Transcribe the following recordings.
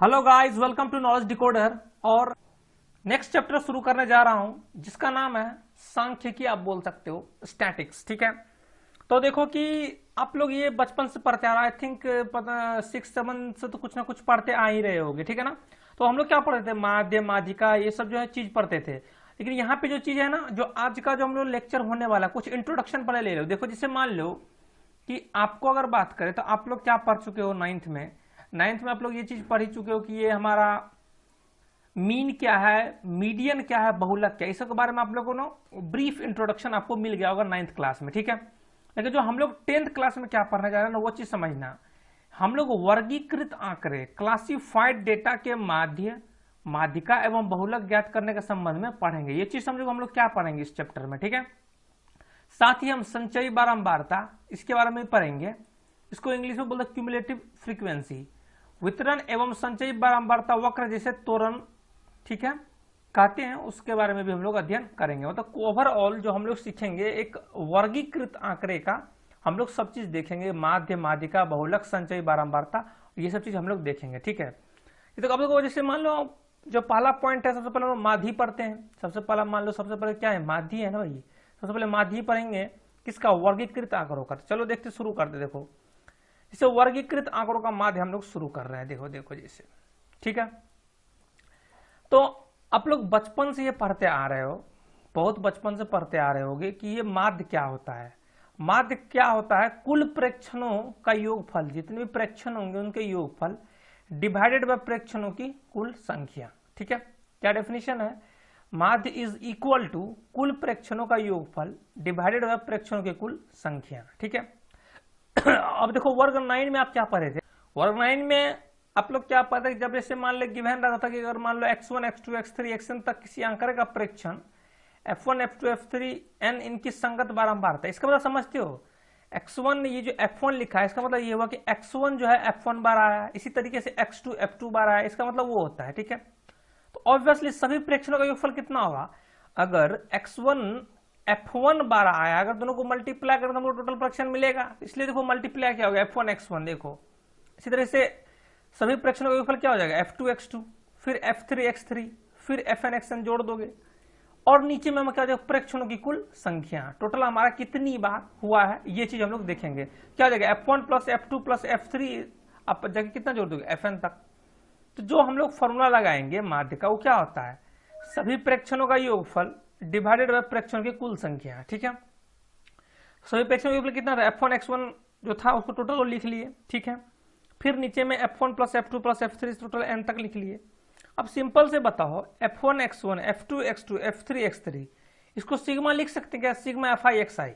Hello guys, welcome to knowledge decoder. और next chapter शुरू करने जा रहा हूं जिसका नाम है सांख्यिकी, आप बोल सकते हो स्टैटिक्स। ठीक है, तो देखो कि आप लोग ये बचपन से पढ़ते आ रहे, आई थिंक पता 6-7 से तो कुछ ना कुछ पढ़ते आ ही रहे होगे। ठीक है ना, तो हम लोग क्या पढ़ते थे, माध्य माध्यिका ये सब जो है चीज पढ़ते थे। लेकिन यहाँ पे जो चीज है ना, जो आज का जो हम लोग लेक्चर होने वाला, कुछ इंट्रोडक्शन पहले ले रहे हो। देखो, जिसे मान लो कि आपको अगर बात करें तो आप लोग क्या पढ़ चुके हो नाइन्थ में आप लोग ये चीज पढ़ ही चुके हो कि ये हमारा मीन क्या है, मीडियन क्या है, बहुलक क्या है, इस सब के बारे में आप लोगों को ब्रीफ इंट्रोडक्शन आपको मिल गया होगा 9th क्लास में। ठीक है, लेकिन जो हम लोग 10th क्लास में क्या पढ़ने जा रहे हैं ना, वो चीज समझना। हम लोग वर्गीकृत आंकड़े, क्लासिफाइड डेटा के माध्य माध्यिका एवं बहुलक ज्ञात करने के संबंध में पढ़ेंगे। ये चीज समझो हम लोग क्या पढ़ेंगे इस चैप्टर में। ठीक है, साथ ही हम संचयी बारंबारता इसके बारे में पढ़ेंगे। इसको इंग्लिश में बोलते क्यूमुलेटिव फ्रीक्वेंसी, वितरण एवं संचयी बारंबारता वक्र जैसे त्वरण, ठीक है, कहते हैं, उसके बारे में भी हम लोग अध्ययन करेंगे। मतलब ओवरऑल जो हम लोग सीखेंगे, एक वर्गीकृत आंकड़े का हम लोग सब चीज देखेंगे, माध्य माध्यिका बहुलक संचयी बारंबारता, ये सब चीज हम लोग देखेंगे। ठीक है, तो अब लोग जैसे मान लो जो पहला पॉइंट है, सबसे पहले हम माध्य पढ़ते हैं। सबसे पहला मान लो, सबसे पहले क्या है, माध्य है ना भाई। सबसे पहले माध्य पढ़ेंगे किसका, वर्गीकृत आंकड़ों का। चलो देखते शुरू करते। देखो, इसे वर्गीकृत आंकड़ों का माध्य हम लोग शुरू कर रहे हैं। देखो देखो जैसे, ठीक है, तो आप लोग बचपन से ये पढ़ते आ रहे हो, बहुत बचपन से पढ़ते आ रहे होगे कि ये माध्य क्या होता है। माध्य क्या होता है, कुल प्रेक्षणों का योगफल, जितने भी प्रेक्षण होंगे उनके योगफल डिवाइडेड बाय प्रेक्षणों की कुल संख्या। ठीक है, क्या डेफिनेशन है, माध्य इज इक्वल टू कुल प्रेक्षणों का योगफल डिवाइडेड बाय प्रेक्षणों की कुल संख्या। ठीक है, अब देखो वर्ग 9 में आप क्या पढ़े थे। वर्ग 9 में आप लोग क्या पढ़े, जब जैसे मान लो गिवन रहता था कि अगर मान लो x1 x2 x3 xn तक किसी आंकड़े का प्रेक्षण f1 f2 f3 n इनकी संगत बारंबारता, इसका मतलब समझते हो। x1 ये जो f1 लिखा है, इसका मतलब ये हुआ कि x1 जो है f1 बार आया है, इसी तरीके से x2 f2 बार आया है, इसका मतलब वो होता है। ठीक है, तो ऑब्वियसली सभी प्रेक्षणों का योगफल कितना होगा, अगर x1 f1 बार आया, अगर दोनों को मल्टीप्लाई करें तो हमको टोटल प्रेक्षण मिलेगा। इसलिए देखो मल्टीप्लाई क्या हो गया, f1 x1। देखो इसी तरह से सभी प्रेक्षणों का योगफल क्या हो जाएगा, f2 x2, फिर f3 x3, फिर fn xn जोड़ दोगे और नीचे में हम क्या हो जाएगा, प्रेक्षणों की कुल संख्या, टोटल हमारा कितनी बार हुआ है, ये चीज हम लोग देखेंगे। क्या हो जाएगा, f1 plus f2 plus f3, आप जगह कितना जोड़ दोगे, fn तक। तो जो हम लोग फॉर्मूला लगाएंगे माध्य का, वो क्या होता है, सभी प्रेक्षणों का योगफल डिवाइडेड बाय प्रेक्षणों की कुल संख्या। ठीक है, सभी प्रेक्षणों का योगफल कितना था, f1 x1 जो था उसको टोटल को लिख लिए। ठीक है, फिर नीचे में f1 plus f2 plus f3 total n तक लिख लिए। अब सिंपल से बताओ, f1 x1 f2 x2 f3 x3, इसको सिग्मा लिख सकते हैं क्या, सिग्मा fi xi।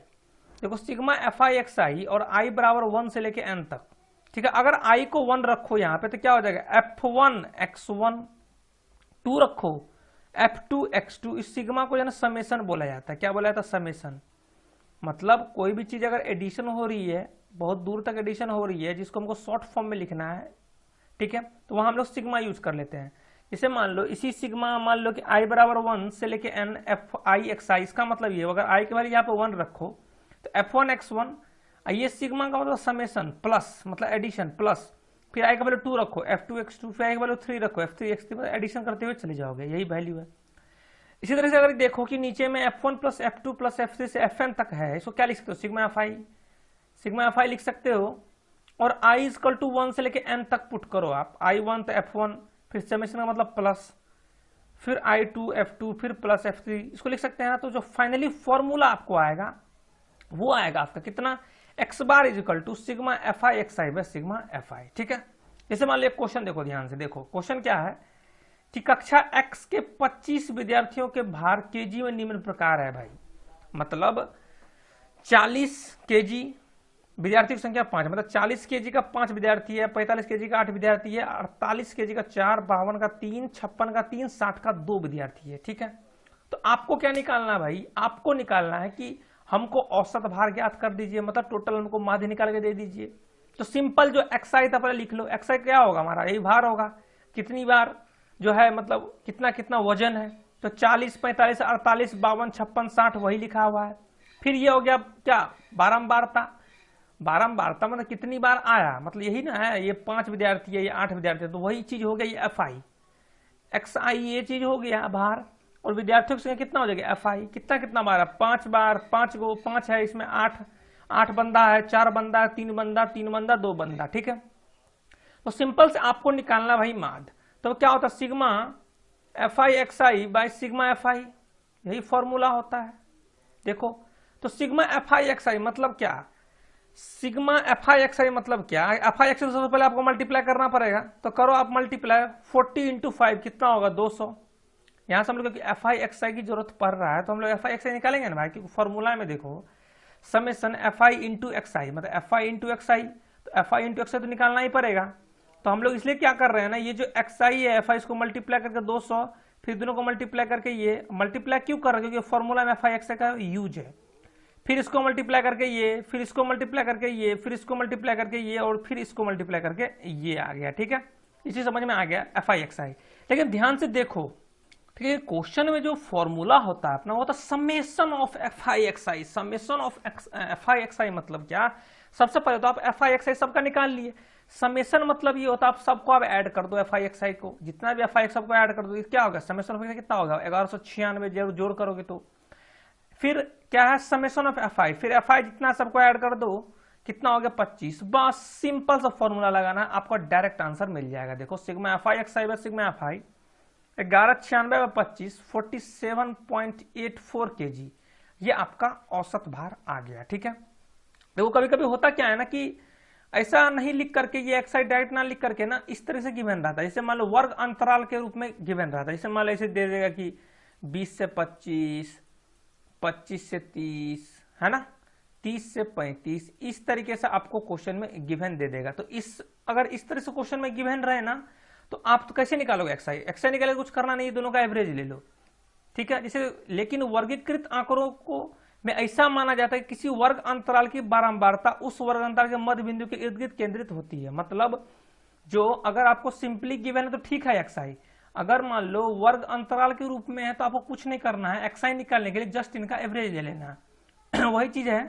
देखो सिग्मा fi xi और i बराबर 1 से लेके n तक। ठीक है, अगर i को 1 रखो यहाँ पे तो क्या हो जाएगा, f1 x1, 2 रखो f2 x2। इस सिग्मा को जो है समेशन बोला जाता है। क्या बोला जाता है, समेशन। मतलब कोई भी चीज अगर एडिशन हो रही है, बहुत दूर तक एडिशन हो रही है, जिसको हमको शॉर्ट फॉर्म में लिखना है, ठीक है, तो वहां हम लोग सिग्मा यूज कर लेते हैं। जैसे मान लो इसी सिग्मा, मान लो कि i बराबर 1 से लेके n fi xi, इसका मतलब ये अगर i की वैल्यू यहाँ पे 1 रखो तो f1 x1, ये सिग्मा का मतलब समेशन प्लस मतलब एडिशन प्लस, फिर i का वैल्यू 2 रखो f2 x2, फिर i का वैल्यू 3 रखो f3 x3, मतलब एडिशन करते हुए चले जाओगे, यही वैल्यू है। इसी तरह से अगर देखो कि नीचे में f1 plus f2 plus f3 से fn तक है, इसको क्या लिख सकते हो, सिग्मा fi लिख सकते हो। और i इक्वल टू 1 से लेके n तक पुट करो आप, i1 तो f1, फिर समेशन का मतलब प्लस, फिर i2 f2, फिर प्लस f3, इसको लिख सकते हैं ना। तो जो फाइनली फॉर्मूला आपको आएगा वो आएगा आपका कितना, x bar is equal to sigma fi xi by sigma fi। ठीक है, जैसे मान लो क्वेश्चन देखो ध्यान से, देखो क्वेश्चन क्या है कि कक्षा x के 25 विद्यार्थियों के भार केजी में निम्न प्रकार है भाई। मतलब 40 केजी, विद्यार्थी की संख्या 5, मतलब 40 केजी का 5 विद्यार्थी है, 45 केजी का 8 विद्यार्थी है, 48 केजी का 4, 52 का 3, 56 का 3, 60 का 2 विद्यार्थी है। ठीक है, तो आपको क्या निकालना है भाई, आपको निकालना है कि हमको औसत भार ज्ञात कर दीजिए, मतलब टोटल हमको माध्य निकाल के दे दीजिए। तो सिंपल जो xi था पहले लिख लो, xi क्या होगा हमारा, यही भार होगा, कितनी बार जो है, मतलब कितना कितना वजन है। तो 40, 45, 48, 52, 56, 60 वही लिखा हुआ है। फिर ये हो गया क्या, बारंबारता, बारंबारता मतलब कितनी बार आया, मतलब यही ना है, ये 5 विद्यार्थी है, ये 8 विद्यार्थी है, तो वही चीज हो गया ये एफ आई एक्स आई, ये चीज हो गया बाहर। और विद्यार्थियों की संख्या कितना हो जाएगा एफ आई, कितना कितना बार है, 5 बार, 5 गो 5 है, इसमें 8 बंदा है, 4 बंदा है, 3 बंदा, 3 बंदा, 2 बंदा, ठीक है। तो सिंपल से आपको निकालना भाई माद, तो क्या होता है sigma F I x I by sigma F आई, यही फॉर्मूला होता है। देखो तो सिग्मा एफ आई एक्स आई मतलब क्या, सिग्मा एफ आई एक्स आई मतलब क्या, एफ आई एक्स आई सबसे पहले आपको मल्टीप्लाई करना पड़ेगा, तो करो आप मल्टीप्लाई, 40 इंटू 5 कितना होगा 200। यहां से हम लोग एफ आई एक्स आई की जरूरत पड़ रहा है तो हम लोग एफ आई एक्स आई निकालेंगे ना भाई, क्योंकि फॉर्मूला में देखो summation F I into x आई, मतलब F I into x I, तो F I into x I तो निकालना ही पड़ेगा। तो हम लोग इसलिए क्या कर रहे हैं ना, ये जो एक्स आई है एफ आई इसको मल्टीप्लाई करके 200, फिर दोनों को मल्टीप्लाई करके ये मल्टीप्लाई क्यों कर रहे हैं, क्योंकि फॉर्मूला में एफ आई एक्स आई का यूज है। फिर इसको मल्टीप्लाई करके ये, फिर इसको मल्टीप्लाई करके ये, फिर इसको मल्टीप्लाई करके ये, और फिर इसको मल्टीप्लाई करके ये आ गया, ठीक है। इसी समझ में आ गया एफ आई एक्स आई। लेकिन ध्यान से देखो, ठीक है, क्वेश्चन में जो फॉर्मूला होता है अपना वो होता है summation of f I x i. Summation of f I x आई मतलब क्या, सबसे पहले तो आप एफ आई एक्स आई सबका निकाल लिए, समेशन मतलब ये होता है आप सबको आप ऐड कर दो, एफ आई एक्स आई को जितना भी एफ आई सबको ऐड कर दो, क्या होगा समेशन ऑफ कितना होगा 1196 जोड़ करोगे तो। फिर क्या है समेशन ऑफ एफ आई, फिर एफ आई जितना सबको ऐड कर दो कितना हो गया 25, बस सिंपल सा फॉर्मूला लगाना है, आपको डायरेक्ट आंसर मिल जाएगा। देखो sigma F I x I by sigma F I 1196 बाय 25 47.84 kg, ये आपका औसत भार आ गया, ठीक है। देखो कभी कभी होता क्या है ना कि ऐसा नहीं लिख करके ये एक्स आई डायरेक्ट ना लिख करके ना इस तरह से गिवन रहता है, जैसे मान लो वर्ग अंतराल के रूप में गिवन रहता है, जैसे मान लो ऐसे दे देगा कि 20 से 25, 25 से 30, है ना, 30 से 35, इस तरीके से आपको क्वेश्चन में गिवन दे देगा। तो इस अगर इस तरह से क्वेश्चन में गिवन रहे ना तो आप तो कैसे निकालोगे एक्स आई, एक्स आई निकाले कुछ करना नहीं, दोनों का एवरेज ले लो, ठीक है। जैसे लेकिन वर्गीकृत आंकड़ों को में ऐसा माना जाता है कि किसी वर्ग अंतराल की बारंबारता उस वर्ग अंतराल के मध्य बिंदु के इर्द गिर्द केंद्रित होती है। मतलब जो अगर आपको सिंपली गिवन है तो ठीक है एक्स आई, अगर मान लो वर्ग अंतराल के रूप में है तो आपको कुछ नहीं करना है, एक्स आई निकालने के लिए जस्ट इनका एवरेज ले लेना है। वही चीज है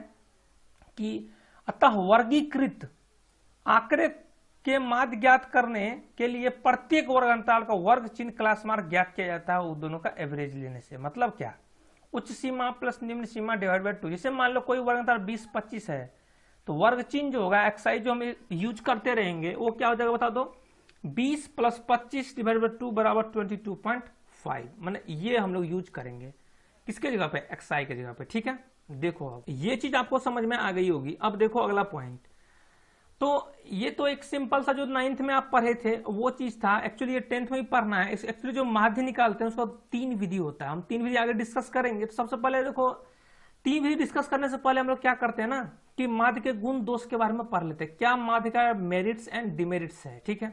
कि अतः वर्गीकृत आंकड़े के माध्य ज्ञात करने के लिए प्रत्येक वर्ग अंतराल का वर्ग चिन्ह क्लास मार्क ज्ञात किया जाता है, वो दोनों का एवरेज लेने से। मतलब क्या, उच्च सीमा प्लस निम्न सीमा डिवाइड बाय 2। जैसे मान लो कोई वर्ग अंतराल 20-25 है तो वर्ग चिन्ह जो होगा एक्स आई जो हम यूज करते रहेंगे वो क्या हो जाएगा बता दो, 20 + 25 डिवाइड बाय 2 बराबर 22.5, मतलब ये हम लोग यूज करेंगे किसके जगह पे, एक्स आई के जगह पे, ठीक है। देखो अब ये चीज आपको समझ में आ गई होगी। अब देखो अगला पॉइंट, तो ये तो एक सिंपल सा जो 9th में आप पढ़े थे वो चीज था, एक्चुअली ये 10th में ही पढ़ना है। एक्चुअली जो माध्य निकालते हैं उसका 3 विधि होता है, हम 3 विधि आगे डिस्कस करेंगे। तो सबसे पहले देखो 3 विधि डिस्कस करने से पहले हम लोग क्या करते हैं ना कि माध्य के गुण दोष के बारे में पढ़ लेते हैं, क्या माध्य का मेरिट्स एंड डिमेरिट्स है, ठीक है।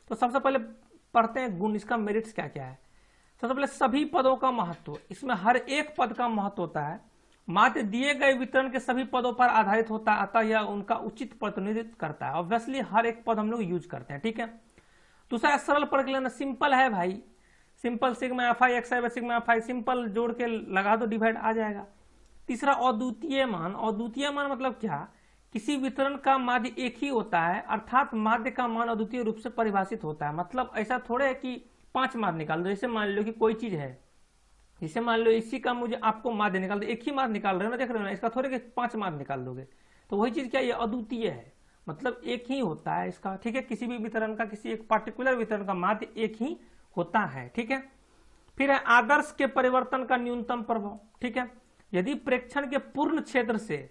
तो सबसे पहले पढ़ते हैं गुण, इसका मेरिट्स क्या क्या है। सबसे पहले सभी पदों का महत्व, इसमें हर एक पद का महत्व होता है। माध्य दिए गए वितरण के सभी पदों पर आधारित होता है, अतः यह उनका उचित प्रतिनिधित्व करता है। ऑब्वियसली हर एक पद हम लोग यूज करते हैं, ठीक है। दूसरा सरल प्रक्रिया, सिंपल है भाई, simple sigma F I x I by sigma F I, simple जोड़ के लगा दो डिवाइड आ जाएगा। तीसरा अद्वितीय मान, अद्वितीय मान मतलब क्या, किसी वितरण का माध्य एक ही होता है, अर्थात माध्य का मान अद्वितीय रूप से परिभाषित होता है। मतलब ऐसा थोड़े है कि 5 माध्य निकाल दो, जैसे मान लो कि कोई चीज है, जैसे मान लो इसी का मुझे आपको माध्य निकाल दो, एक ही माध्य निकाल रहे हो ना, देख रहे हो ना, इसका थोड़े कि 5 माध्य निकाल दोगे। तो वही चीज क्या, ये अद्वितीय है, मतलब एक ही होता है इसका, ठीक है। किसी भी वितरण का, किसी एक पार्टिकुलर वितरण का माध्य एक ही होता है, ठीक है। फिर है आदर्श के परिवर्तन का न्यूनतम प्रभाव, ठीक है। यदि प्रेक्षण के पूर्ण क्षेत्र से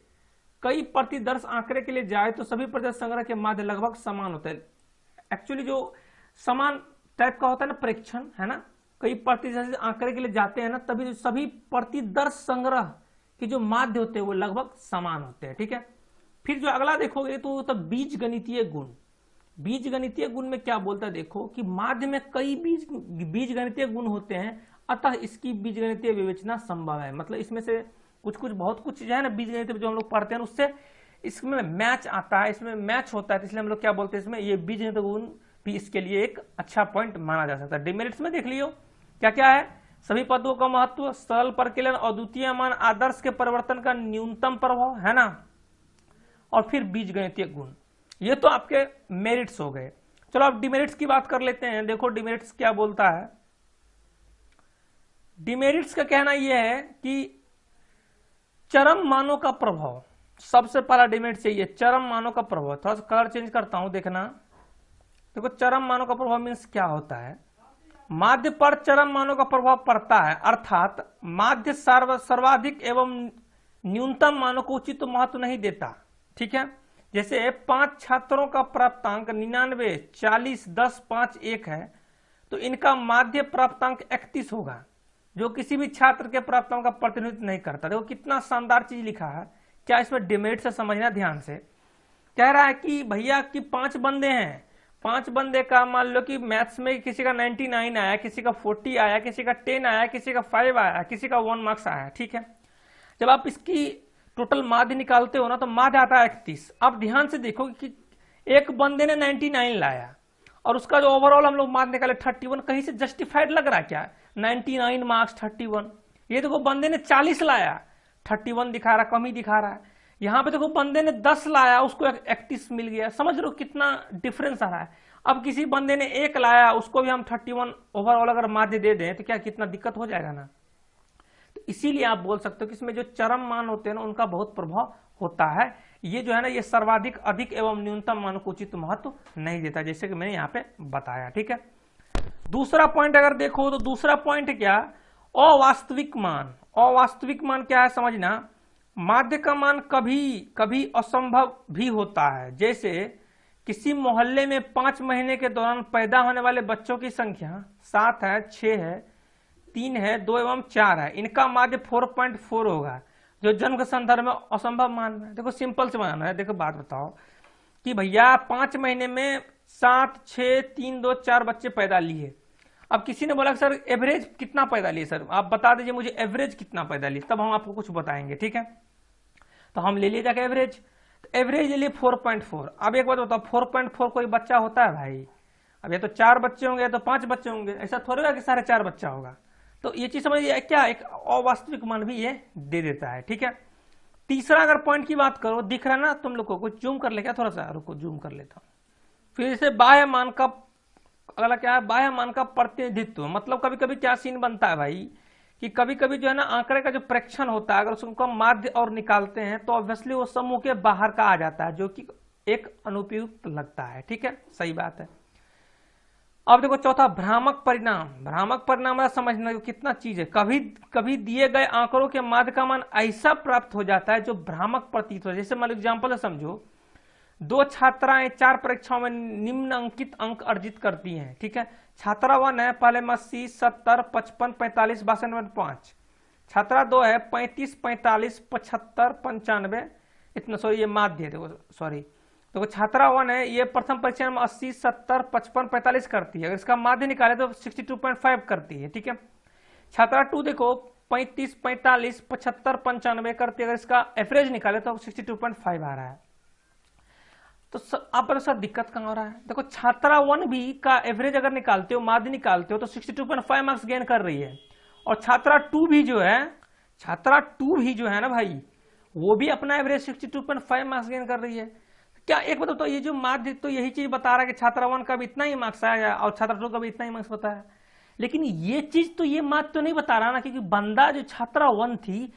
कई प्रतिदर्श आंकड़े के लिए जाए तो सभी प्रतिदर्श संग्रह के माध्य लगभग समान होते हैं। एक्चुअली जो समान टाइप का होता है ना प्रेक्षण, है ना, कई प्रतिदर्श आंकड़े के लिए जाते हैं ना, तभी सभी प्रतिदर्श संग्रह के जो माध्य होते हैं वो लगभग समान होते हैं, ठीक है। फिर जो अगला देखोगे तो बीज गणितीय गुण, बीज गणितीय गुण में क्या बोलता है, देखो कि माध्य में कई बीज गणितीय गुण होते हैं, अतः इसकी बीज गणितीय विवेचना संभव है। मतलब इसमें से कुछ बहुत कुछ जो है ना बीज गणित जो हम लोग पढ़ते हैं उससे इसमें मैच आता है, इसमें मैच होता है, इसलिए हम लोग क्या बोलते हैं इसमें ये बीज गणितीय गुण भी इसके लिए एक अच्छा पॉइंट माना जा सकता है। डिमेरिट्स में देख लियो क्या क्या है, सभी पदों का महत्व, सरल प्रक्रिया, अद्वितीय मान, आदर्श के परिवर्तन का न्यूनतम प्रभाव, है ना, और फिर बीजगणितीय गुण। ये तो आपके मेरिट्स हो गए। चलो अब डिमेरिट्स की बात कर लेते हैं। देखो डिमेरिट्स क्या बोलता है। डिमेरिट्स का कहना यह है कि चरम मानों का प्रभाव। सबसे पहला डिमेरिट चाहिए चरम मानों का प्रभाव। थोड़ा सा कलर चेंज करता हूं, देखना। देखो चरम मानों का प्रभाव मीन्स क्या होता है। माध्य पर चरम मानों का प्रभाव पड़ता है, अर्थात माध्य सर्वाधिक एवं न्यूनतम मानों को उचित महत्व नहीं देता। ठीक है, जैसे 5 छात्रों का प्राप्तांक 99, 40, 10, 5, 1 है, तो इनका माध्य प्राप्तांक 31 होगा, जो किसी भी छात्र के प्राप्तांक का प्रतिनिधित्व नहीं करता। देखो कितना शानदार चीज लिखा है। क्या इसमें डिमेरिट से समझना ध्यान से। कह रहा है कि भैया कि 5 बंदे हैं, 5 बंदे का मान लो कि मैथ्स में किसी का 99 आया, किसी का 40 आया, किसी का 10 आया, किसी का 5 आया, किसी का 1 मार्क्स आया। ठीक है, जब आप इसकी टोटल माध्य निकालते हो ना तो माध्य आता है 31। अब ध्यान से देखो कि एक बंदे ने 99 लाया और उसका जो ओवरऑल हम लोग माध्य निकाले 31, कहीं से जस्टिफाइड लग रहा है क्या? 99 मार्क्स 31। ये देखो बंदे ने 40 लाया, 31 दिखा रहा, कम ही दिखा रहा है। यहां पे देखो बंदे ने 10 लाया, उसको 31 मिल गया। समझ रहे हो कितना डिफरेंस आ रहा है। अब किसी बंदे ने 1 लाया, उसको भी हम 31 ओवरऑल अगर माध्य दे दें तो क्या कितना दिक्कत हो जाएगा ना। तो इसीलिए आप बोल सकते हो कि इसमें जो चरम मान होते हैं ना उनका बहुत प्रभाव होता है। ये जो है ना ये सर्वाधिक, अधिक एवं न्यूनतम मान को उचित महत्व नहीं देता, जैसे कि मैंने यहाँ पे बताया। ठीक है, दूसरा पॉइंट अगर देखो तो दूसरा पॉइंट क्या, अवास्तविक मान। अवास्तविक मान क्या है समझना। माध्य का मान कभी कभी असंभव भी होता है। जैसे किसी मोहल्ले में 5 महीने के दौरान पैदा होने वाले बच्चों की संख्या 7 है, 6 है, 3 है, 2 एवं 4 है, इनका माध्य 4.4 होगा, जो जन्म के संदर्भ में असंभव मान है। देखो सिंपल से मान है। देखो बात बताओ कि भैया 5 महीने में 7, 6, 3, 2, 4 बच्चे पैदा लिए। अब किसी ने बोला सर एवरेज कितना पैदा लिए, सर आप बता दीजिए मुझे एवरेज कितना पैदा लिए, तब हम आपको कुछ बताएंगे। ठीक है, तो हम ले लिए जाके एवरेज। तो एवरेज ले लिए 4.4। अब एक बात बताओ 4.4 कोई बच्चा होता है भाई? अब ये तो 4 बच्चे होंगे या तो 5 बच्चे होंगे, ऐसा थोड़ा होगा कि 4.5 बच्चा होगा। तो ये चीज समझिए क्या एक अवास्तविक मान भी ये दे देता है। ठीक है, तीसरा अगर पॉइंट की बात करो, दिख रहा है ना तुम लोग को, कुछ जूम कर ले क्या, थोड़ा सा रुको जूम कर लेता हूं। फिर से बाह्य मान का अगला क्या है, बाह्य मान का प्रतिनिधित्व। मतलब कभी कभी क्या सीन बनता है भाई कि कभी कभी जो है ना आंकड़े का जो प्रेक्षण होता है, अगर उसको माध्य और निकालते हैं तो ऑब्वियसली वो समूह के बाहर का आ जाता है, जो कि एक अनुपयुक्त लगता है। ठीक है, सही बात है। अब देखो चौथा भ्रामक परिणाम। भ्रामक परिणाम समझना कितना चीज है। कभी कभी दिए गए आंकड़ों के माध्य का मान ऐसा प्राप्त हो जाता है जो भ्रामक प्रतीत हो। जैसे मान एग्जाम्पल समझो, 2 छात्राएं 4 परीक्षाओं में निम्न अंकित अंक अर्जित करती हैं। ठीक है, छात्रा 1 है पहले में 80, 70, 55, 45, 62, 5। छात्रा 2 है 35, 45, 75, 95, इतना सॉरी ये माध्य है। देखो सॉरी, देखो छात्रा 1 है ये प्रथम परीक्षा में 80, 70, 55, 45 करती है, अगर इसका माध्य निकाले तो 62.5 करती है। ठीक है, छात्रा 2 देखो 35, 45, 75, 95 करती है, अगर इसका एवरेज निकाले तो 62.5 आ रहा है। तो आप सर दिक्कत कहां हो रहा है। देखो छात्रा 1 भी का एवरेज अगर निकालते हो, माध्य निकालते हो तो 62.5 मार्क्स गेन कर रही है, और छात्रा 2 भी जो है ना भाई, वो भी अपना एवरेज 62.5 मार्क्स गेन कर रही है। क्या एक बात तो ये जो माध्य तो यही चीज बता रहा है कि छात्रा 1 का भी इतना ही मार्क्स आया और छात्रा 2 का भी इतना ही मार्क्स बताया, लेकिन ये चीज तो ये माध्य तो नहीं बता रहा ना, क्योंकि बंदा जो छात्रा 1 थी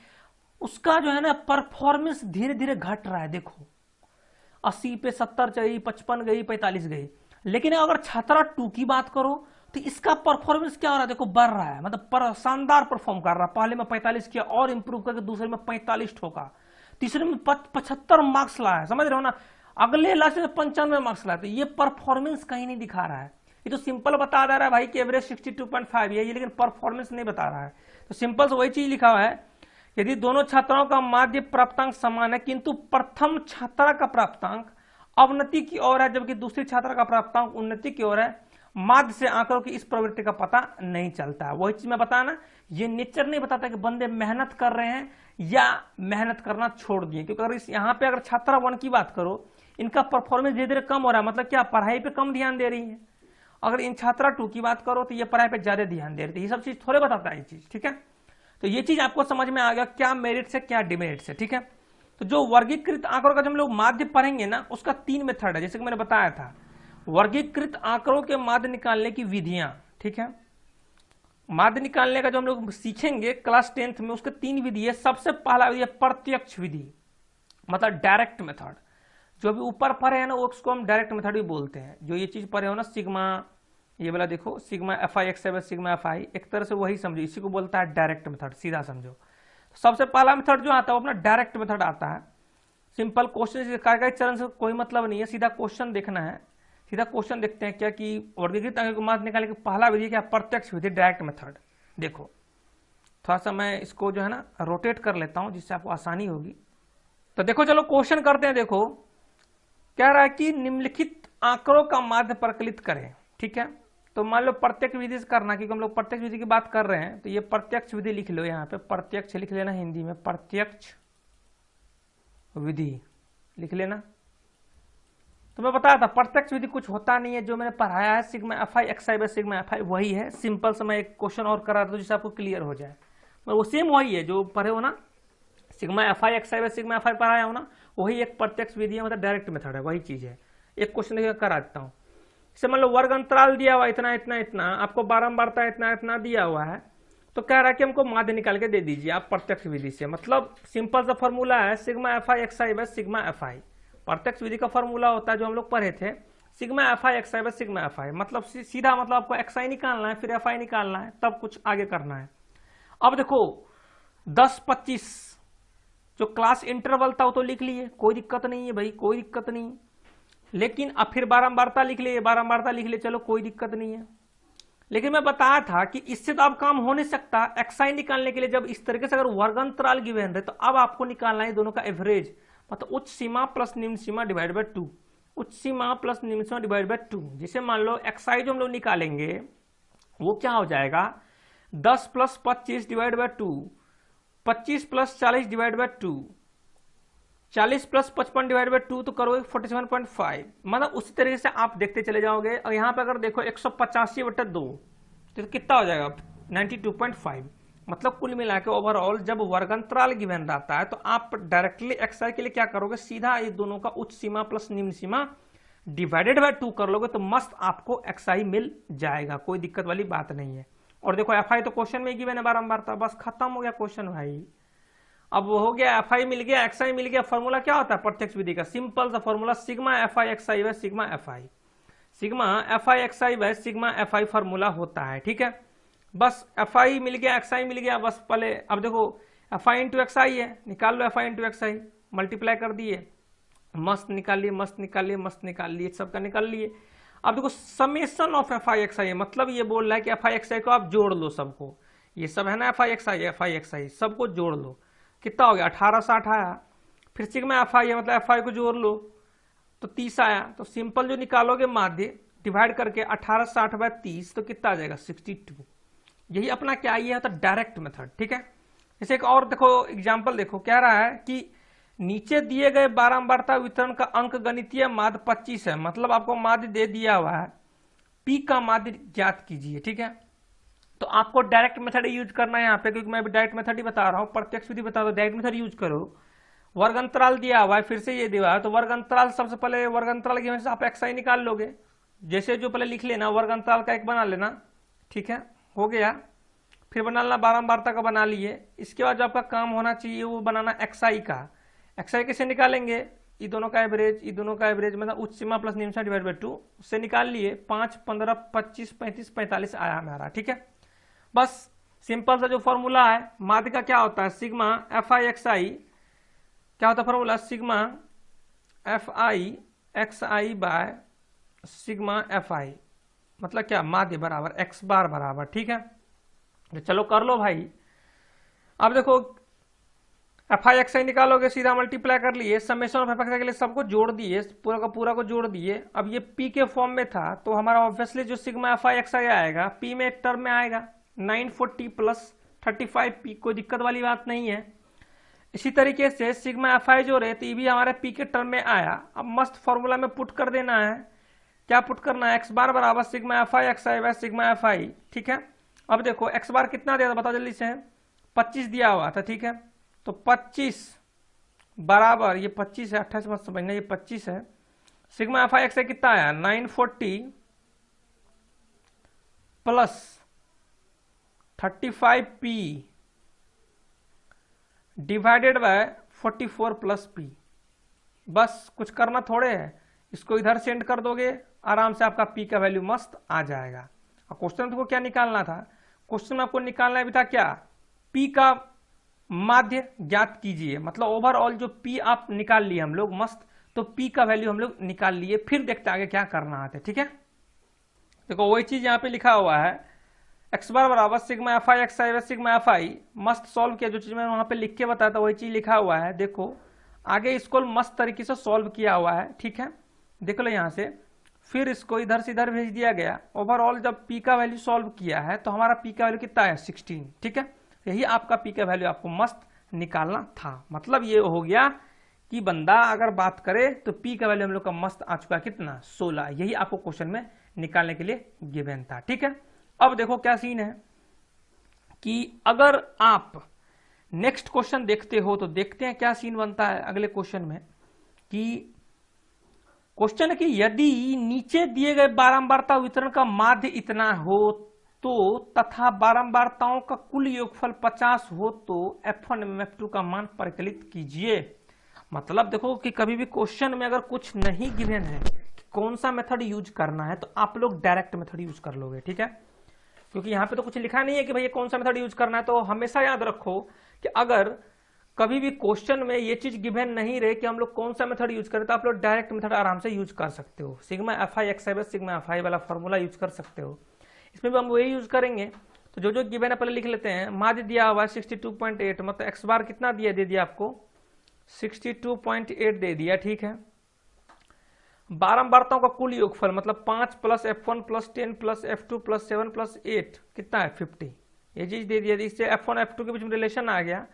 उसका जो है ना परफॉर्मेंस धीरे धीरे घट रहा है। देखो 80 पे 70 चली, 55 गई, 45 गई। लेकिन अगर छात्रा 2 की बात करो तो इसका परफॉर्मेंस क्या हो रहा है, देखो बढ़ रहा है, मतलब शानदार परफॉर्म कर रहा है। पहले में 45 किया और इंप्रूव करके दूसरे में 45 ठोका, तीसरे में 75 मार्क्स लाया, समझ रहे हो ना, अगले लास्ट में 95 मार्क्स लाया। तो ये परफॉर्मेंस कहीं नहीं दिखा रहा है। ये तो सिंपल बता दे रहा है भाई कि एवरेज 62.5 है, लेकिन परफॉर्मेंस नहीं बता रहा है। तो सिंपल से वही चीज लिखा हुआ है, यदि दोनों छात्राओं का माध्य प्राप्तांक समान है किंतु प्रथम छात्रा का प्राप्तांक अवनति की ओर है जबकि दूसरी छात्रा का प्राप्तांक उन्नति की ओर है, माध्य से आंकड़ों की इस प्रवृत्ति का पता नहीं चलता है। वही चीज मैं बताना, ये नेचर नहीं बताता कि बंदे मेहनत कर रहे हैं या मेहनत करना छोड़ दिए, क्योंकि अगर यहाँ पे अगर छात्रा 1 की बात करो, इनका परफॉर्मेंस धीरे धीरे कम हो रहा है, मतलब क्या पढ़ाई पे कम ध्यान दे रही है। अगर इन छात्रा 2 की बात करो तो ये पढ़ाई पे ज्यादा ध्यान दे रही है। ये सब चीज थोड़े बताता है ये चीज। ठीक है, तो ये चीज आपको समझ में आ गया क्या मेरिट्स है क्या डिमेरिट्स है। ठीक है, तो जो वर्गीकृत आंकड़ों का जब हम लोग माध्य पढ़ेंगे ना, उसका 3 मेथड है, जैसे कि मैंने बताया था। वर्गीकृत आंकड़ों के माध्य निकालने की विधियां, ठीक है। माध्य निकालने का जो हम लोग सीखेंगे क्लास 10th में, उसके 3 विधि है। सबसे पहला विधि है प्रत्यक्ष विधि, मतलब डायरेक्ट मेथड। जो अभी ऊपर पढ़े हैं ना, उसको हम डायरेक्ट मेथड भी बोलते हैं। जो ये चीज पढ़े हो ना, सिग्मा, ये वाला देखो, sigma FI XI sigma FI, एक तरह से वही समझो, इसी को बोलता है डायरेक्ट मेथड, सीधा समझो। सबसे पहला मेथड जो आता है वो अपना डायरेक्ट मेथड आता है। सिंपल क्वेश्चन, कार्य चरण से कोई मतलब नहीं है, सीधा क्वेश्चन देखना है। सीधा क्वेश्चन देखते हैं क्या कि वर्गीकृत अंकों को माध्य निकालने की पहला विधि क्या, प्रत्यक्ष विधि, डायरेक्ट मेथड। देखो थोड़ा सा मैं इसको जो है ना रोटेट कर लेता हूं, जिससे आपको आसानी होगी। तो देखो चलो क्वेश्चन करते हैं। देखो कह रहा है कि निम्नलिखित आंकड़ों का माध्य प्रकलित करें, ठीक है। तो मान लो प्रत्यक्ष विधि से करना, क्योंकि हम लोग प्रत्यक्ष विधि की बात कर रहे हैं, तो ये प्रत्यक्ष विधि लिख लो, यहाँ पे प्रत्यक्ष लिख लेना, हिंदी में प्रत्यक्ष विधि लिख लेना। तो मैं बताया था प्रत्यक्ष विधि कुछ होता नहीं है, जो मैंने पढ़ाया है sigma FI XI sigma FI वही है। सिंपल से मैं एक क्वेश्चन और करा दूं जिससे आपको क्लियर हो जाए। वो सेम वही है जो पढ़े हो ना, sigma FI XI sigma FI पढ़ाया हो ना, वही एक प्रत्यक्ष विधि है, मतलब डायरेक्ट मेथड है, वही चीज है। एक क्वेश्चन करा देता हूँ। जैसे मान लो वर्ग अंतराल दिया हुआ इतना इतना इतना, आपको बारंबारता इतना इतना दिया हुआ है, तो कह रहा है कि हमको माध्य निकाल के दे दीजिए आप प्रत्यक्ष विधि से। मतलब सिंपल सा फॉर्मूला है sigma FI XI sigma FI। प्रत्यक्ष विधि का फॉर्मूला होता है जो हम लोग पढ़े थे, sigma FI XI sigma FI। मतलब सीधा मतलब आपको XI निकालना है, फिर FI निकालना है, तब कुछ आगे करना है। अब देखो 10-25 जो क्लास इंटरवल था वो तो लिख लिए, कोई दिक्कत नहीं है भाई, कोई दिक्कत नहीं। लेकिन अब फिर बारंबारता लिख लिए, बारंबारता लिख लिए, चलो कोई दिक्कत नहीं है। लेकिन मैं बताया था कि इससे तो अब काम हो नहीं सकता। XI निकालने के लिए जब इस तरीके से अगर वर्गांतराल गिवन रहे, तो अब आपको निकालना है दोनों का एवरेज, मतलब उच्च सीमा प्लस निम्न सीमा डिवाइड बाय 2, उच्च सीमा प्लस निम्न सीमा डिवाइड बाय 2। जिसे मान लो XI जो हम लोग निकालेंगे वो क्या हो जाएगा, 10 + 25 divide by 2, 25 + 40 divide by 2, 40 + 55 divide by 2, तो करोगे 47.5। मतलब उसी तरीके से आप देखते चले जाओगे। और यहां पर अगर देखो 185/2, तो कितना हो जाएगा 92.5। मतलब कुल मिला के ओवरऑल जब वर्गांतराल गिवन रहता है, तो आप डायरेक्टली XI के लिए क्या करोगे, सीधा ये दोनों का उच्च सीमा प्लस निम्न सीमा डिवाइडेड बाय 2 कर लोगे, तो मस्त आपको XI मिल जाएगा, कोई दिक्कत वाली बात नहीं है। और देखो FI तो क्वेश्चन में गिवन है बारंबारता, बस खत्म हो गया क्वेश्चन भाई। अब हो गया, FI मिल गया, XI मिल गया। फॉर्मूला क्या होता है प्रत्यक्ष विधि का, सिंपल सा formula sigma FI XI sigma FI, sigma FI XI sigma FI formula होता है, ठीक है। बस FI मिल गया, XI मिल गया, बस पहले अब देखो FI × XI है, निकाल लो FI × XI, मल्टीप्लाई कर दिए, मस्त निकाल लिए, मस्त निकाल लिए, मस्त निकाल लिए, सबका निकाल लिए। अब देखो समेशन ऑफ FI XI, मतलब ये बोल रहा है कि FI XI को आप जोड़ लो सबको, ये सब है ना FI XI सबको जोड़ लो। कितना हो गया 1860 आया। फिर सिग्मा FI है, मतलब FI को जोड़ लो तो 30 आया। तो सिंपल जो निकालोगे माध्य डिवाइड करके 1860/30, तो कितना आ जाएगा 62। यही अपना क्या ये होता है डायरेक्ट मेथड, ठीक है। जैसे एक और देखो एग्जांपल देखो, कह रहा है कि नीचे दिए गए बारंबारता वितरण का अंक गणितीय माध्य 25 है। मतलब आपको माध्य दे दिया हुआ है, P का माध्य ज्ञात कीजिए, ठीक है। तो आपको डायरेक्ट मेथड यूज करना है यहाँ पे, क्योंकि मैं डायरेक्ट मेथड ही बता रहा हूँ, प्रत्यक्ष विधि बता दो, डायरेक्ट मेथड यूज करो। वर्ग अंतराल दिया हुआ है, फिर से ये दिया हुआ है, तो वर्ग अंतराल सबसे पहले वर्ग अंतराल की वजह से आप XI निकाल लोगे। जैसे जो पहले लिख लेना, वर्ग अंतराल का एक बना लेना, ठीक है, हो गया। फिर बना लेना बारंबारता का बना लिए। इसके बाद जो आपका काम होना चाहिए वो बनाना XI का। XI कैसे निकालेंगे, ये दोनों का एवरेज, ये दोनों का एवरेज, मतलब उच्च सीमा प्लस निम्न सीमा डिवाइड बाय 2 उससे निकाल लिए। 5, 15, 25, 35, 45 आया हमारा, ठीक है। बस सिंपल सा जो फॉर्मूला है माध्य का क्या होता है, सिग्मा FI XI, क्या होता है formula, sigma FI XI by sigma FI, मतलब क्या माध्य बराबर x बार बराबर, ठीक है। तो चलो कर लो भाई। अब देखो FI XI निकालोगे, सीधा मल्टीप्लाई कर लिए, समेशन ऑफ FI के लिए सबको जोड़ दिए, पूरा का पूरा को जोड़ दिए। अब ये P के फॉर्म में था, तो हमारा ऑब्वियसली जो सिग्मा FI XI आएगा P में एक टर्म में आएगा 940 + 35P, कोई दिक्कत वाली बात नहीं है। इसी तरीके से सिग्मा FI जो रहे, तो ये भी हमारे P के टर्म में आया। अब मस्त फॉर्मूला में पुट कर देना है, क्या पुट करना है, x बार बराबर sigma FI XI sigma FI, ठीक है। अब देखो x बार कितना दिया था बताओ जल्दी से, 25 दिया हुआ था, ठीक है। तो 25 बराबर ये 25 है, 28 मत समझना, ये 25 है। सिग्मा एफ आई एक्स कितना आया 940 plus 35p divided by 44 plus p। बस कुछ करना थोड़े है, इसको इधर सेंड कर दोगे, आराम से आपका p का वैल्यू मस्त आ जाएगा। और क्वेश्चन में को क्या निकालना था, क्वेश्चन में आपको निकालना भी था क्या, p का माध्य ज्ञात कीजिए, मतलब ओवरऑल जो p आप निकाल लिए हम लोग मस्त, तो p का वैल्यू हम लोग निकाल लिए, फिर देखते आगे क्या करना आते। ठीक है, देखो वही चीज यहाँ पे लिखा हुआ है, एक्स बार बराबर सिग्मा एफ आई एक्स आई सिग्मा एफ आई, मस्त सॉल्व किया, जो चीज मैंने वहां पे लिख के बताया था वही चीज लिखा हुआ है। देखो आगे इसको मस्त तरीके से सॉल्व किया हुआ है। ठीक है, देख लो यहाँ से, फिर इसको इधर से इधर भेज दिया गया। ओवरऑल जब p का वैल्यू सॉल्व किया है तो हमारा p का वैल्यू कितना है 16। ठीक है, यही आपका p का वैल्यू आपको मस्त निकालना था। मतलब ये हो गया कि बंदा अगर बात करे तो p का वैल्यू हम लोग का मस्त आ चुका है कितना 16। यही आपको क्वेश्चन में निकालने के लिए गिवन था। ठीक है, अब देखो क्या सीन है कि अगर आप नेक्स्ट क्वेश्चन देखते हो तो देखते हैं क्या सीन बनता है अगले क्वेश्चन में। कि क्वेश्चन है कि यदि नीचे दिए गए बारंबारता वितरण का माध्य इतना हो तो तथा बारंबारताओं का कुल योगफल 50 हो तो F1 एवं F2 का मान परिकलित कीजिए। मतलब देखो कि कभी भी क्वेश्चन में अगर कुछ नहीं गिवन है कि कौन सा मेथड यूज करना है तो आप लोग डायरेक्ट मेथड यूज कर लोगे। ठीक है, क्योंकि यहाँ पे तो कुछ लिखा नहीं है कि भैया कौन सा मेथड यूज करना है। तो हमेशा याद रखो कि अगर कभी भी क्वेश्चन में ये चीज गिवन नहीं रहे कि हम लोग कौन सा मेथड यूज करें तो आप लोग डायरेक्ट मेथड आराम से यूज कर सकते हो। सिग्मा एफ आई एक्स आई सिग्मा एफ आई वाला फॉर्मूला यूज कर सकते हो, इसमें भी हम वही यूज करेंगे। तो जो जो गिवन है पहले लिख लेते हैं। माध्य दिया हुआ है 62.8, मतलब एक्स बार कितना दिया, दे दिया आपको 62.8 दे दिया। ठीक है, बारंबारताओं का कुल योगफल मतलब 5 plus F1 plus 10 plus F2 plus 7 plus 8 कितना है 50, ये चीज दे दिया। इससे F1 F2 के बीच में रिलेशन आ गया,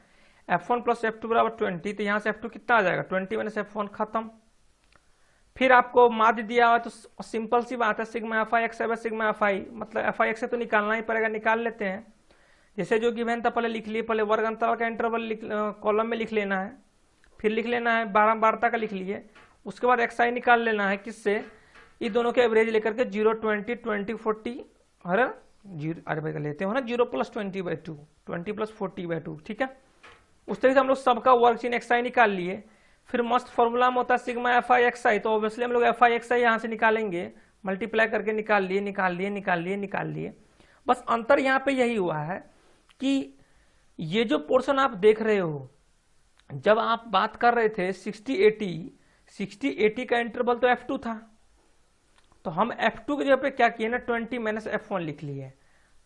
F1 प्लस F2 बराबर 20, तो यहाँ से F2 कितना आ जाएगा 20 माइनस F1 खत्म। फिर आपको माध्य दिया हुआ तो सिंपल सी बात है, सिग्मा एफ आई एक्स है सिग्मा एफ आई, मतलब एफ आई एक्स से तो निकालना ही पड़ेगा, निकाल लेते हैं। जैसे जो गिवन था पहले लिख लिए, पहले वर्ग अंतराल का इंटरवल कॉलम में लिख लेना है, फिर लिख लेना है बारंबारता का लिख लिए, उसके बाद एक्स आई निकाल लेना है किससे, ये दोनों के एवरेज लेकर के 0 20 20 40, अरे भाई लेते हो ना 0 प्लस 20/2 20 प्लस 40/2। ठीक है, उस तरीके से हम लोग सबका वर्क चिन्ह एक्स आई निकाल लिए। फिर मस्त फॉर्मूला में होता है sigma F I x I, तो ऑब्वियसली हम लोग एफ आई एक्स आई यहाँ से निकालेंगे, मल्टीप्लाई करके निकाल लिए निकाल लिए निकाल लिए निकाल लिए। बस अंतर यहाँ पे यही हुआ है कि ये जो पोर्शन आप देख रहे हो, जब आप बात कर रहे थे 60-80 का इंटरवल तो F2 था, तो हम F2 की जगह पे क्या किए ना 20 माइनस F1 लिख लिए,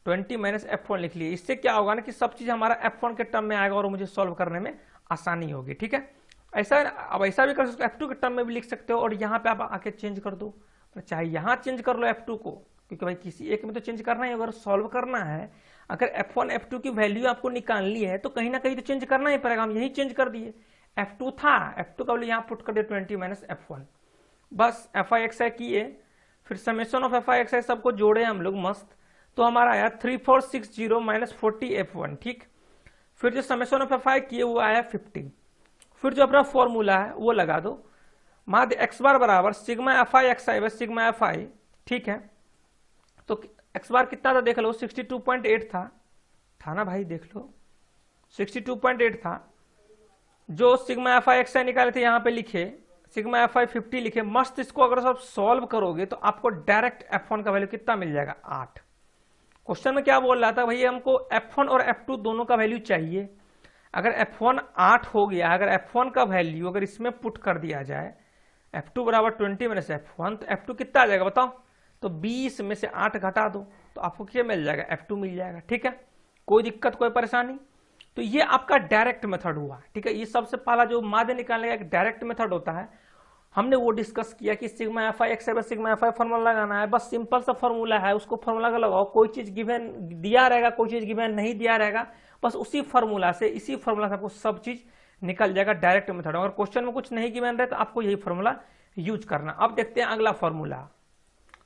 20 माइनस F1 लिख लिए। इससे क्या होगा ना कि सब चीज हमारा F1 के टर्म में आएगा और मुझे सॉल्व करने में आसानी होगी। ठीक है, ऐसा अब ऐसा भी कर सकते हो, F2 के टर्म में भी लिख सकते हो और यहाँ पे आप आके चेंज कर दो, चाहे यहाँ चेंज कर लो F2 को, क्योंकि भाई किसी एक में तो चेंज करना है। अगर सॉल्व करना है, अगर F1 F2 की वैल्यू आपको निकालनी है तो कहीं ना कहीं तो चेंज करना ही पड़ेगा। हम यही चेंज कर दिए, F2 था, F2 का वैल्यू यहाँ पुट कर दिया 20 माइनस F1, बस एफ आई एक्स आई किए, फिर summation of f I x i सबको जोड़े हम लोग मस्त, तो हमारा आया 3460 माइनस 40 F1। ठीक, फिर जो समेशन ऑफ एफ आई किए वो आया 50। फिर जो अपना फॉर्मूला है वो लगा दो, माध्य एक्स बार बराबर सिग्मा एफ आई एक्स आई बस सिग्मा एफ आई। ठीक है, तो एक्स बार कितना था देख लो 62.8 था ना भाई, देख लो 62.8 था। जो सिग्मा एफ आई एक्स आई निकाले थे यहाँ पे लिखे सिग्मा एफ आई 50 लिखे मस्त। इसको अगर आप सॉल्व करोगे तो आपको डायरेक्ट F1 का वैल्यू कितना मिल जाएगा 8। क्वेश्चन में क्या बोल रहा था भैया, हमको F1 और F2 दोनों का वैल्यू चाहिए। अगर F1 8 हो गया, अगर F1 का वैल्यू अगर इसमें पुट कर दिया जाए F2 बराबर 20 माइनस F1, तो F2 कितना आ जाएगा बताओ, तो 20 में से 8 घटा दो तो आपको क्या मिल जाएगा F2 मिल जाएगा। ठीक है, कोई दिक्कत कोई परेशानी। तो ये आपका डायरेक्ट मेथड हुआ। ठीक है, ये सबसे पहला जो माध्य निकालने का एक डायरेक्ट मेथड होता है, हमने वो डिस्कस किया कि सिग्मा एफ आई एक्स है सिग्मा एफ आई फॉर्मूला लगाना है। बस सिंपल सा फॉर्मूला है, उसको फॉर्मूला का लगाओ, कोई चीज गिवन दिया रहेगा कोई चीज गिवन नहीं दिया रहेगा, बस उसी फॉर्मूला से इसी फॉर्मूला से आपको सब चीज निकल जाएगा डायरेक्ट मेथड। अगर क्वेश्चन में कुछ नहीं गिवन रहे तो आपको यही फॉर्मूला यूज करना। अब देखते हैं अगला फॉर्मूला।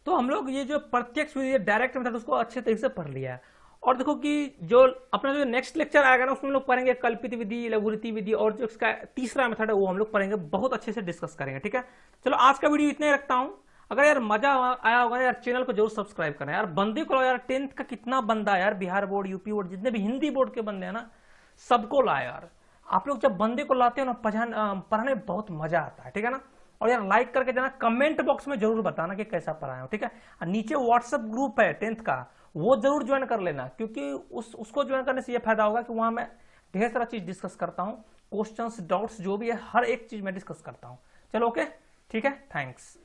तो हम लोग ये जो प्रत्यक्ष डायरेक्ट मेथड उसको अच्छे तरीके से पढ़ लिया है। और देखो कि जो अपना जो नेक्स्ट लेक्चर आएगा ना, उसमें हम लोग पढ़ेंगे कल्पित विधि, लघुरीति विधि, और जो इसका तीसरा मेथड है वो हम लोग पढ़ेंगे, बहुत अच्छे से डिस्कस करेंगे। ठीक है, चलो आज का वीडियो इतना ही रखता हूं। अगर यार मजा आया होगा यार, चैनल को जरूर सब्सक्राइब करना यार। बंदे को यार 10th का कितना बंदा है यार, बिहार बोर्ड, यूपी बोर्ड, जितने भी हिंदी बोर्ड के बंदे हैं ना, सबको लाए यार। आप लोग जब बंदे को लाते हो ना, पढ़ाने में बहुत मजा आता है। ठीक है ना, और यार लाइक करके जाना, कमेंट बॉक्स में जरूर बताना कि कैसा पढ़ाया हो। ठीक है, और नीचे व्हाट्सएप ग्रुप है 10th का, वो जरूर ज्वाइन कर लेना, क्योंकि उसको ज्वाइन करने से ये फायदा होगा कि वहां मैं ढेर सारा चीज डिस्कस करता हूँ, क्वेश्चंस, डाउट्स जो भी है, हर एक चीज मैं डिस्कस करता हूँ। चलो ओके, ठीक है, थैंक्स।